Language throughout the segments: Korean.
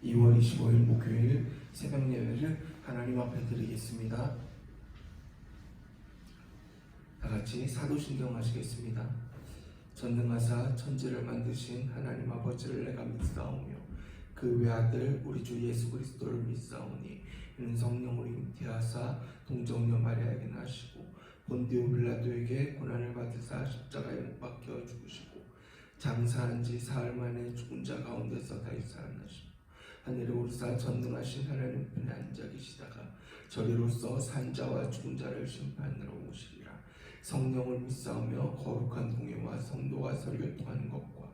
2월 25일 목요일 새벽 예배를 하나님 앞에 드리겠습니다. 다 같이 사도신경 하시겠습니다. 전능하사 천지를 만드신 하나님 아버지를 내가 믿사오며 그 외아들 우리 주 예수 그리스도를 믿사오니 이는 성령으로 잉태하사 동정녀 마리아에게 나시고 본디오 빌라도에게 고난을 받으사 십자가에 못 박혀 죽으시고 장사한 지 사흘 만에 죽은 자 가운데서 다시 살아나시고 하늘에 오르사 전능하신 하나님 편에 앉아 계시다가 저리로서 산자와 죽은 자를 심판하러 오시리라. 성령을 믿사오며 거룩한 공예와 성도가 서로 교통하는 것과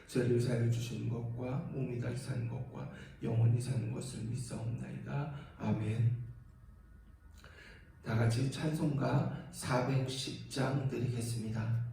죄를 사해 주시는 것과 몸이 다시 사는 것과 영원히 사는 것을 믿사옵나이다. 아멘. 다 같이 찬송가 410장 드리겠습니다.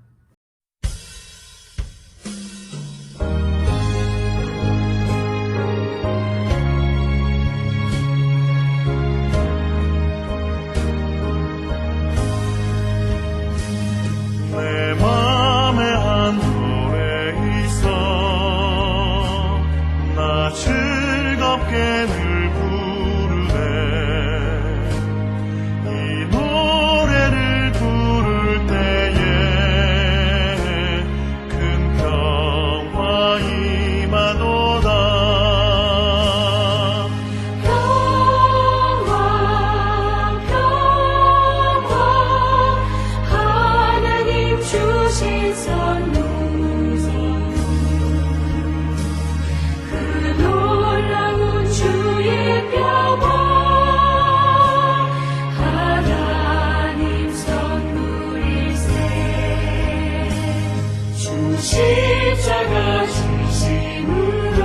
십자가 중심으로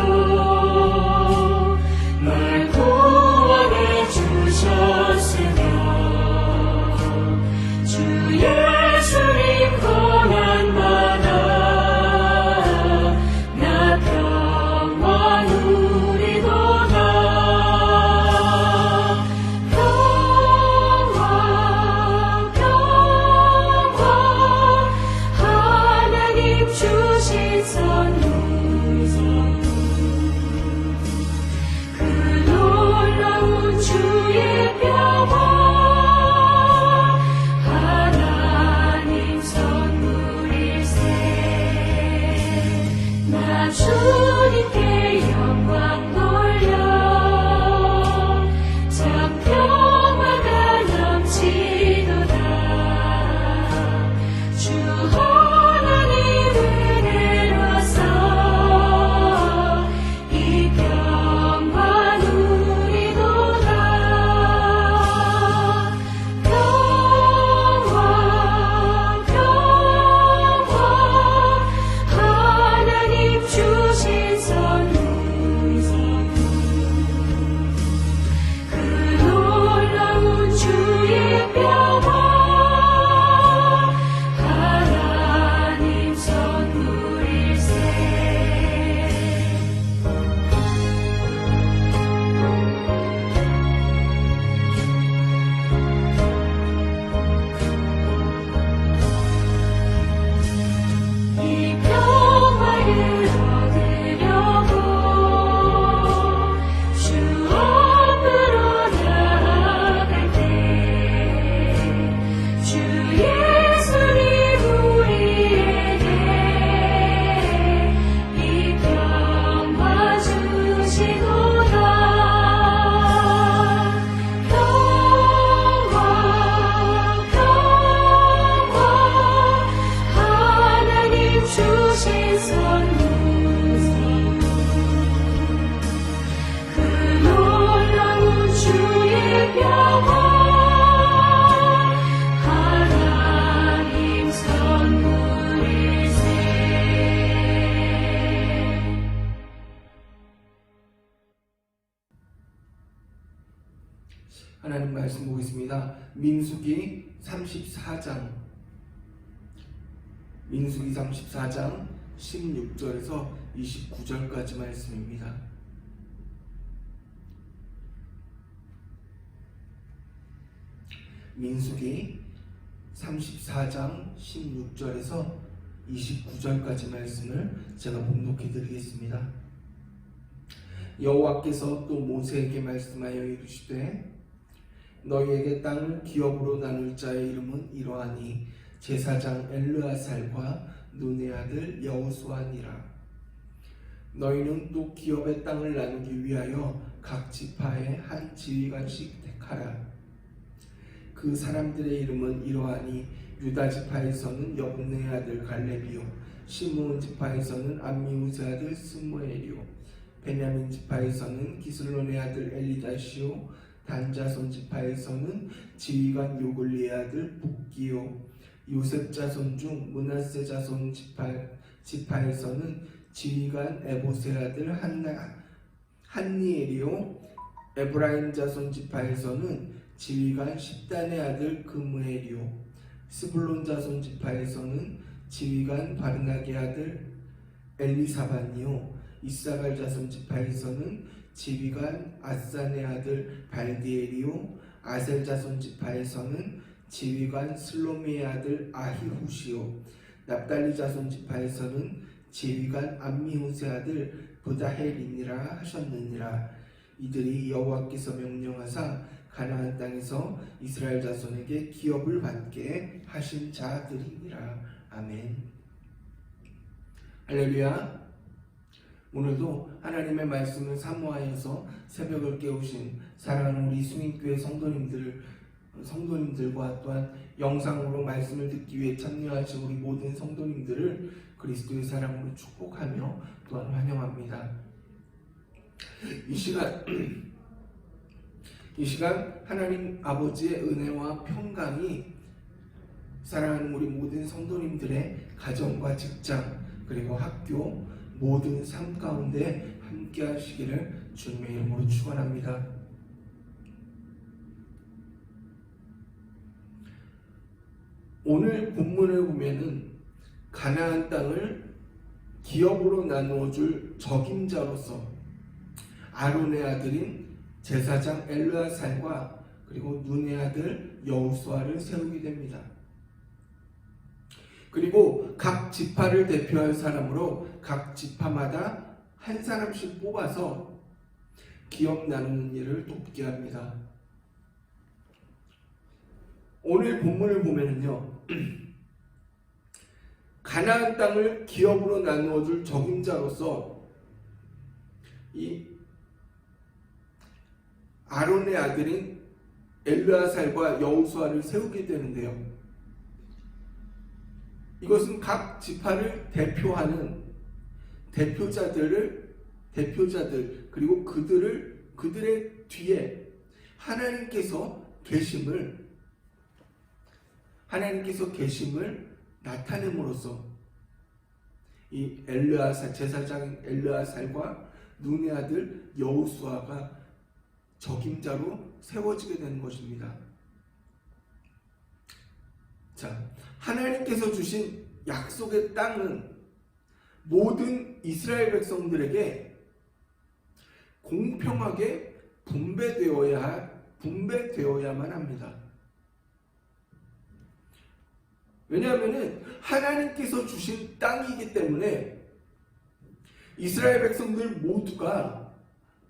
날 구원해 주셨으며 주 예수님 고난마다 나 평화 누리도다. 평화 평화 하나님 주신 선물 그 놀라운 주의 평화 하나님 선물일세. 나 주님께 영광 돌려 참 평화가 넘치도다. 주 하나님 은혜로서 이 평화 누리도다. 평화 평화 하나님 주신 선물 그 놀라운 주의 평화 하나님 선물일세. 이 평화를 얻으려고 주 앞으로 나아갈 때 주 예수님 우리에게 이 평화 주시도다. 평화 평화 하나님 주신 선물 그 놀라운 주의 평화 하나님 선물일세. 하나님 말씀 보겠습니다. 민수기 34장 16절에서 29절까지 말씀입니다. 민수기 34장 16절에서 29절까지 말씀을 제가 봉독해 드리겠습니다. 여호와께서 또 모세에게 말씀하여 이르시되 너희에게 땅을 기업으로 나눌 자의 이름은 이러하니 제사장 엘르아살과 눈의 아들 여호수아니라. 너희는 또 기업의 땅을 나누기 위하여 각 지파에 한 지휘관씩 택하라. 그 사람들의 이름은 이러하니 유다 지파에서는 여분의 아들 갈렙이요, 시므온 지파에서는 암미우스의 아들 스무엘이요, 베냐민 지파에서는 기슬론의 아들 엘리다시요, 단 자손 지파에서는 지휘관 요글리의 아들 북기요, 요셉 자손 중 므낫세 자손 지파에서는 지휘관 에봇의 아들 한니엘이요, 에브라임 자손 지파에서는 지휘관 십단의 아들 그무엘이요, 스불론 자손 지파에서는 지휘관 바르나게 아들 엘리사반이요, 이사갈 자손 지파에서는 지휘관 아산의 아들 발디엘이요, 아셀 자손 지파에서는 지휘관 슬로미의 아들 아히후시요, 납달리 자손 지파에서는 지휘관 암미후스의 아들 부다헬이니라 하셨느니라. 이들이 여호와께서 명령하사 가나안 땅에서 이스라엘 자손에게 기업을 받게 하신 자들이니라. 아멘. 할렐루야. 오늘도 하나님의 말씀을 사모하여서 새벽을 깨우신 사랑하는 우리 수인교회 성도님들과 또한 영상으로 말씀을 듣기 위해 참여하신 우리 모든 성도님들을 그리스도의 사랑으로 축복하며 또한 환영합니다. 이 시간 하나님 아버지의 은혜와 평강이 사랑하는 우리 모든 성도님들의 가정과 직장 그리고 학교 모든 삶 가운데 함께 하시기를 주님의 이름으로 축원합니다. 오늘 본문을 보면은 가나안 땅을 기업으로 나누어 줄 적임자로서 아론의 아들인 제사장 엘르아살과 그리고 눈의 아들 여호수아를 세우게 됩니다. 그리고 각 지파를 대표할 사람으로 각 지파마다 한 사람씩 뽑아서 기업 나누는 일을 돕게 합니다. 오늘 본문을 보면은요, 가나안 땅을 기업으로 나누어 줄 적임자로서 이 아론의 아들인 엘르아살과 여호수아를 세우게 되는데요. 이것은 각 지파를 대표하는 대표자들 그리고 그들의 뒤에 하나님께서 계심을 나타냄으로써 이 제사장 엘르아살과 눈의 아들 여호수아가 적임자로 세워지게 되는 것입니다. 자, 하나님께서 주신 약속의 땅은 모든 이스라엘 백성들에게 공평하게 분배되어야만 합니다. 왜냐하면 하나님께서 주신 땅이기 때문에 이스라엘 백성들 모두가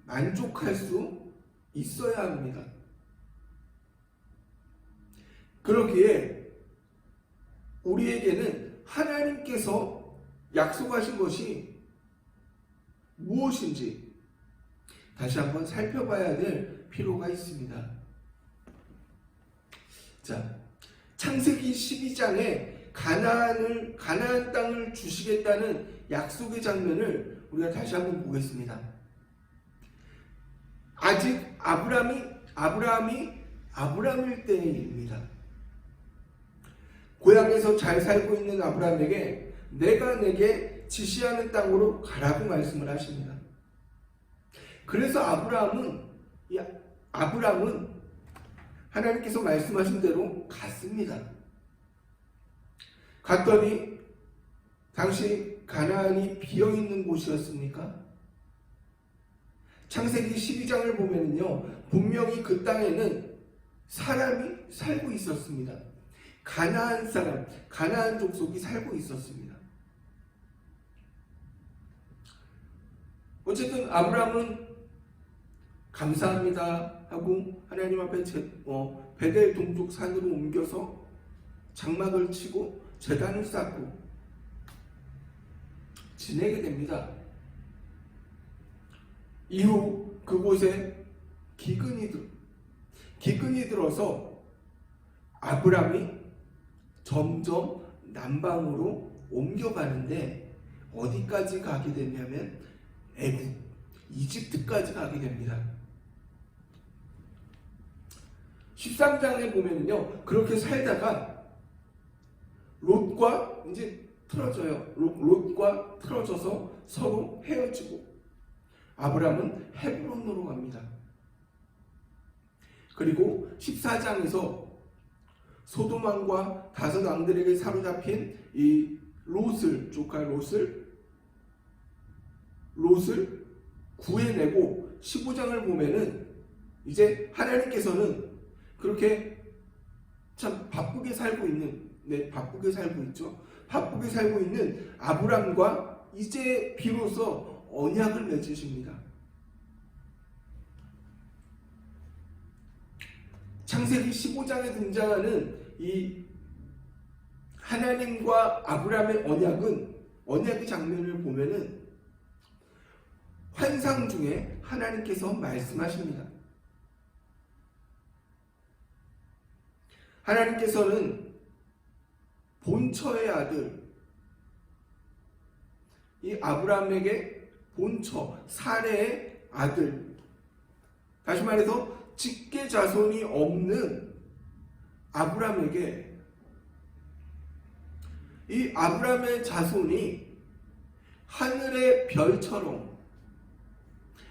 만족할 수 있어야 합니다. 그러기에 우리에게는 하나님께서 약속하신 것이 무엇인지 다시 한번 살펴봐야 될 필요가 있습니다. 자, 창세기 12장에 가나안 땅을 주시겠다는 약속의 장면을 우리가 다시 한번 보겠습니다. 아직 아브라함일 때의 일입니다. 고향에서 잘 살고 있는 아브라함에게 내가 내게 지시하는 땅으로 가라고 말씀을 하십니다. 그래서 아브라함은 하나님께서 말씀하신 대로 갔습니다. 갔더니 당시 가나안이 비어있는 곳이었습니까? 창세기 12장을 보면요, 분명히 그 땅에는 사람이 살고 있었습니다. 가나안 족속이 살고 있었습니다. 어쨌든 아브라함은 감사합니다 하고 하나님 앞에 베델 동쪽 산으로 옮겨서 장막을 치고 제단을 쌓고 지내게 됩니다. 이후 그곳에 기근이 들어서 아브람이 점점 남방으로 옮겨가는데 어디까지 가게 되냐면 애굽, 이집트까지 가게 됩니다. 13장에 보면은요, 그렇게 살다가 롯과 이제 틀어져요. 롯과 틀어져서 서로 헤어지고 아브람은 헤브론으로 갑니다. 그리고 14장에서 소돔왕과 다섯 왕들에게 사로잡힌 이 조카 롯을 구해내고 15장을 보면은 이제 하나님께서는 그렇게 참 바쁘게 살고 있는 아브람과 이제 비로소 언약을 맺으십니다. 창세기 15장에 등장하는 이 하나님과 아브람의 언약의 장면을 보면은 환상 중에 하나님께서 말씀하십니다. 하나님께서는 본처의 아들, 이 아브람에게 본처, 사레의 아들, 다시 말해서 직계 자손이 없는 아브람에게 이 아브람의 자손이 하늘의 별처럼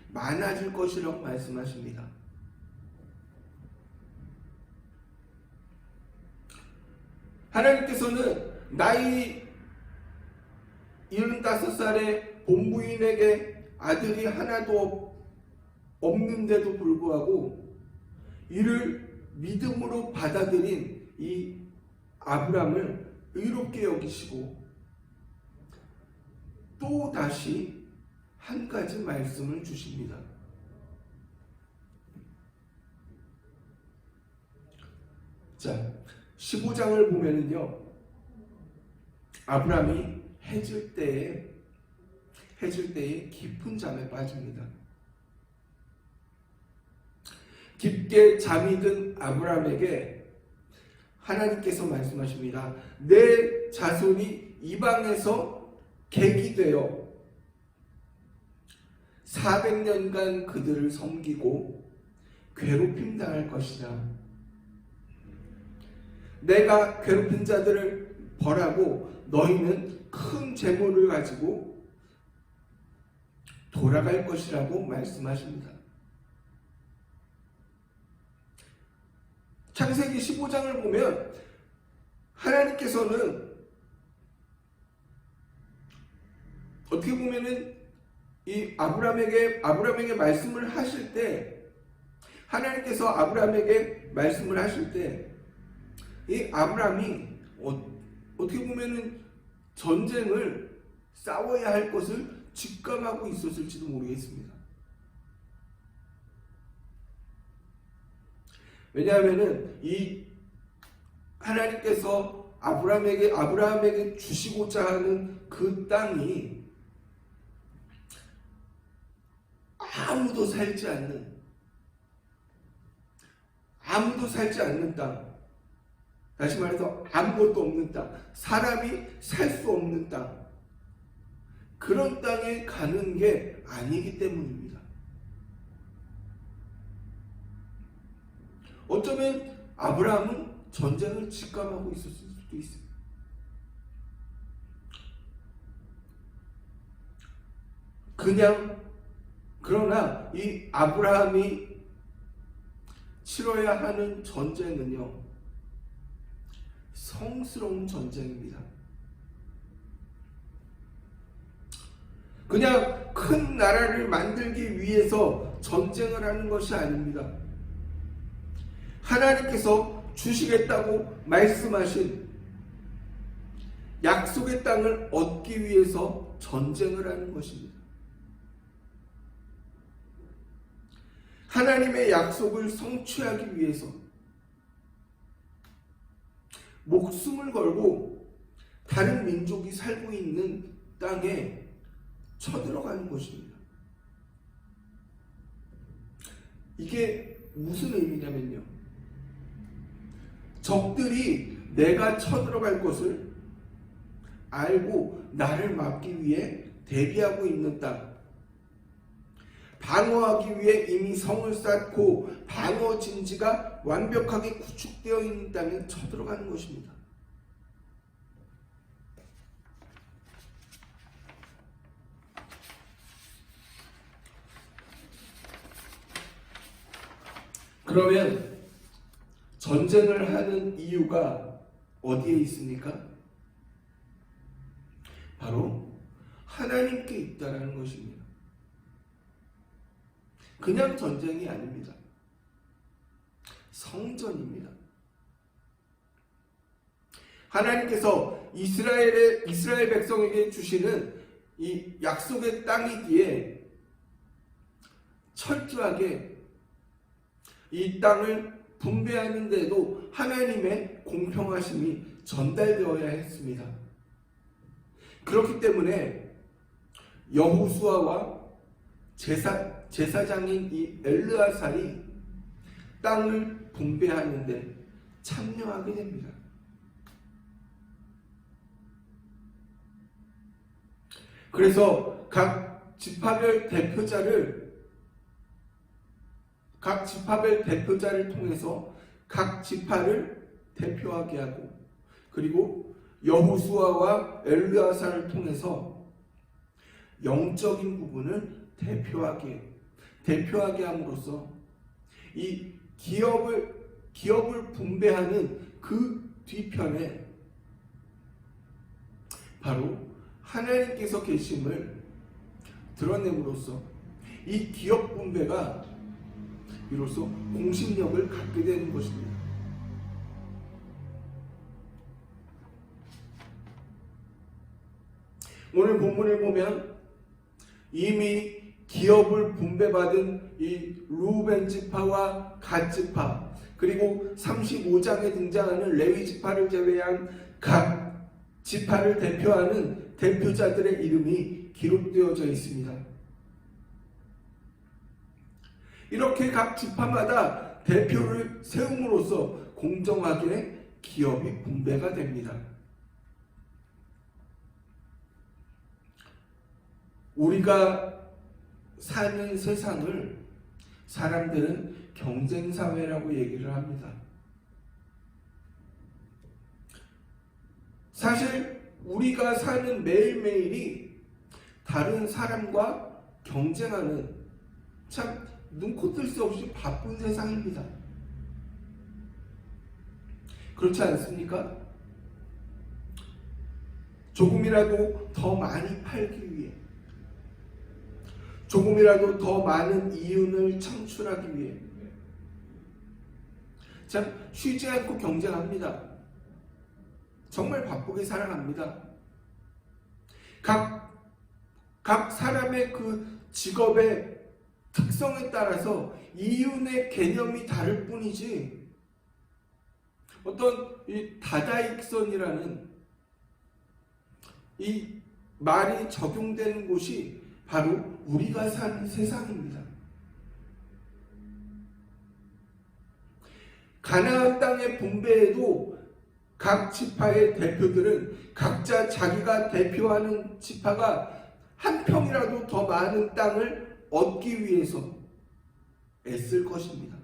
많아질 것이라고 말씀하십니다. 하나님께서는 나이 75살의 본부인에게 아들이 하나도 없는데도 불구하고 이를 믿음으로 받아들인 이 아브람을 의롭게 여기시고 또 다시 한 가지 말씀을 주십니다. 자, 15장을 보면은요, 아브람이 해질 때에 깊은 잠에 빠집니다. 깊게 잠이 든 아브람에게 하나님께서 말씀하십니다. 내 자손이 이방에서 객이 되어 400년간 그들을 섬기고 괴롭힘 당할 것이다. 내가 괴롭힌 자들을 벌하고 너희는 큰 재물을 가지고 돌아갈 것이라고 말씀하십니다. 창세기 15장을 보면 하나님께서는 어떻게 보면은 이 아브람에게 말씀을 하실 때, 하나님께서 아브람에게 말씀을 하실 때 이 아브람이 어떻게 보면은 전쟁을 싸워야 할 것을 직감하고 있었을지도 모르겠습니다. 왜냐하면은 이 하나님께서 아브라함에게 주시고자 하는 그 땅이 아무도 살지 않는 땅, 다시 말해서 아무것도 없는 땅, 사람이 살 수 없는 땅, 그런 땅에 가는 게 아니기 때문입니다. 어쩌면 아브라함은 전쟁을 직감하고 있었을 수도 있어요. 그러나 이 아브라함이 치러야 하는 전쟁은요, 성스러운 전쟁입니다. 그냥 큰 나라를 만들기 위해서 전쟁을 하는 것이 아닙니다. 하나님께서 주시겠다고 말씀하신 약속의 땅을 얻기 위해서 전쟁을 하는 것입니다. 하나님의 약속을 성취하기 위해서 목숨을 걸고 다른 민족이 살고 있는 땅에 쳐들어가는 것입니다. 이게 무슨 의미냐면요, 적들이 내가 쳐들어갈 것을 알고 나를 막기 위해 대비하고 있는 땅, 방어하기 위해 이미 성을 쌓고 방어 진지가 완벽하게 구축되어 있는 땅에 쳐들어가는 것입니다. 그러면 전쟁을 하는 이유가 어디에 있습니까? 바로 하나님께 있다라는 것입니다. 그냥 전쟁이 아닙니다. 성전입니다. 하나님께서 이스라엘 백성에게 주시는 이 약속의 땅이기에 철저하게 이 땅을 분배하는데도 하나님의 공평하심이 전달되어야 했습니다. 그렇기 때문에 여호수아와 제사장인 이 엘르아살이 땅을 분배하는데 참여하게 됩니다. 그래서 각 지파별 대표자를 통해서 각 지파를 대표하게 하고, 그리고 여호수아와 엘르아살을 통해서 영적인 부분을 대표하게 함으로써 이 기업을 분배하는 그 뒤편에 바로 하나님께서 계심을 드러냄으로써 이 기업 분배가 비로소 공신력을 갖게 되는 것입니다. 오늘 본문을 보면 이미 기업을 분배받은 이 루벤 지파와 갓 지파, 그리고 35장에 등장하는 레위 지파를 제외한 각 지파를 대표하는 대표자들의 이름이 기록되어져 있습니다. 이렇게 각 지파마다 대표를 세움으로써 공정하게 기업이 분배가 됩니다. 우리가 사는 세상을 사람들은 경쟁사회라고 얘기를 합니다. 사실 우리가 사는 매일매일이 다른 사람과 경쟁하는 참 눈코 뜰 수 없이 바쁜 세상입니다. 그렇지 않습니까? 조금이라도 더 많이 팔기 위해, 조금이라도 더 많은 이윤을 창출하기 위해 참 쉬지 않고 경쟁합니다. 정말 바쁘게 살아갑니다. 각 사람의 그 직업의 특성에 따라서 이윤의 개념이 다를 뿐이지, 어떤 이 다다익선이라는 이 말이 적용되는 곳이 바로 우리가 사는 세상입니다. 가나안 땅의 분배에도 각 지파의 대표들은 각자 자기가 대표하는 지파가 한 평이라도 더 많은 땅을 얻기 위해서 애쓸 것입니다.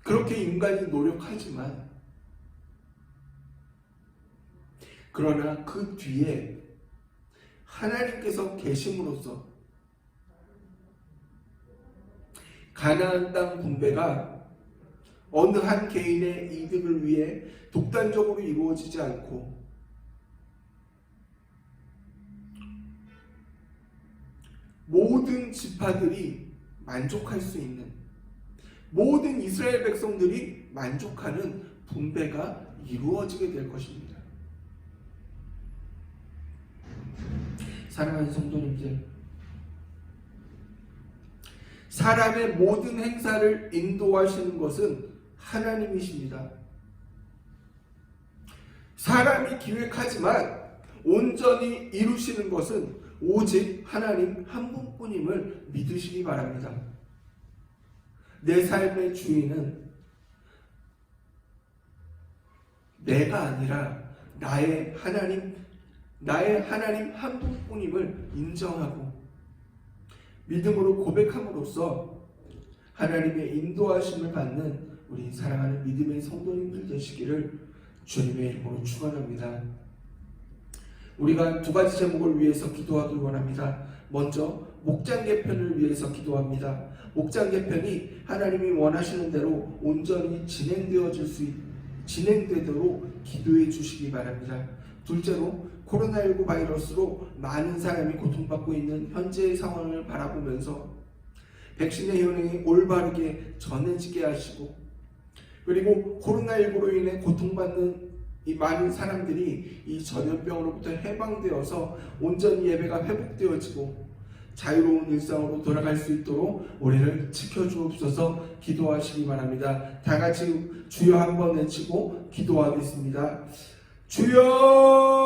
그렇게 인간이 노력하지만, 그러나 그 뒤에 하나님께서 계심으로써 가나안 땅 분배가 어느 한 개인의 이득을 위해 독단적으로 이루어지지 않고 모든 지파들이 만족할 수 있는, 모든 이스라엘 백성들이 만족하는 분배가 이루어지게 될 것입니다. 사랑하는 성도님들, 사람의 모든 행사를 인도하시는 것은 하나님이십니다. 사람이 기획하지만 온전히 이루시는 것은 오직 하나님 한 분뿐임을 믿으시기 바랍니다. 내 삶의 주인은 내가 아니라 나의 하나님 한 분뿐임을 인정하고 믿음으로 고백함으로써 하나님의 인도하심을 받는 우리 사랑하는 믿음의 성도님들 되시기를 주님의 이름으로 축원합니다. 우리가 두 가지 제목을 위해서 기도하길 원합니다. 먼저 목장 개편을 위해서 기도합니다. 목장 개편이 하나님이 원하시는 대로 온전히 진행되도록 기도해 주시기 바랍니다. 둘째로 코로나19 바이러스로 많은 사람이 고통받고 있는 현재의 상황을 바라보면서 백신의 효능이 올바르게 전해지게 하시고, 그리고 코로나19로 인해 고통받는 이 많은 사람들이 이 전염병으로부터 해방되어서 온전히 예배가 회복되어지고 자유로운 일상으로 돌아갈 수 있도록 우리를 지켜주옵소서 기도하시기 바랍니다. 다 같이 주여 한번 외치고 기도하겠습니다. 주여!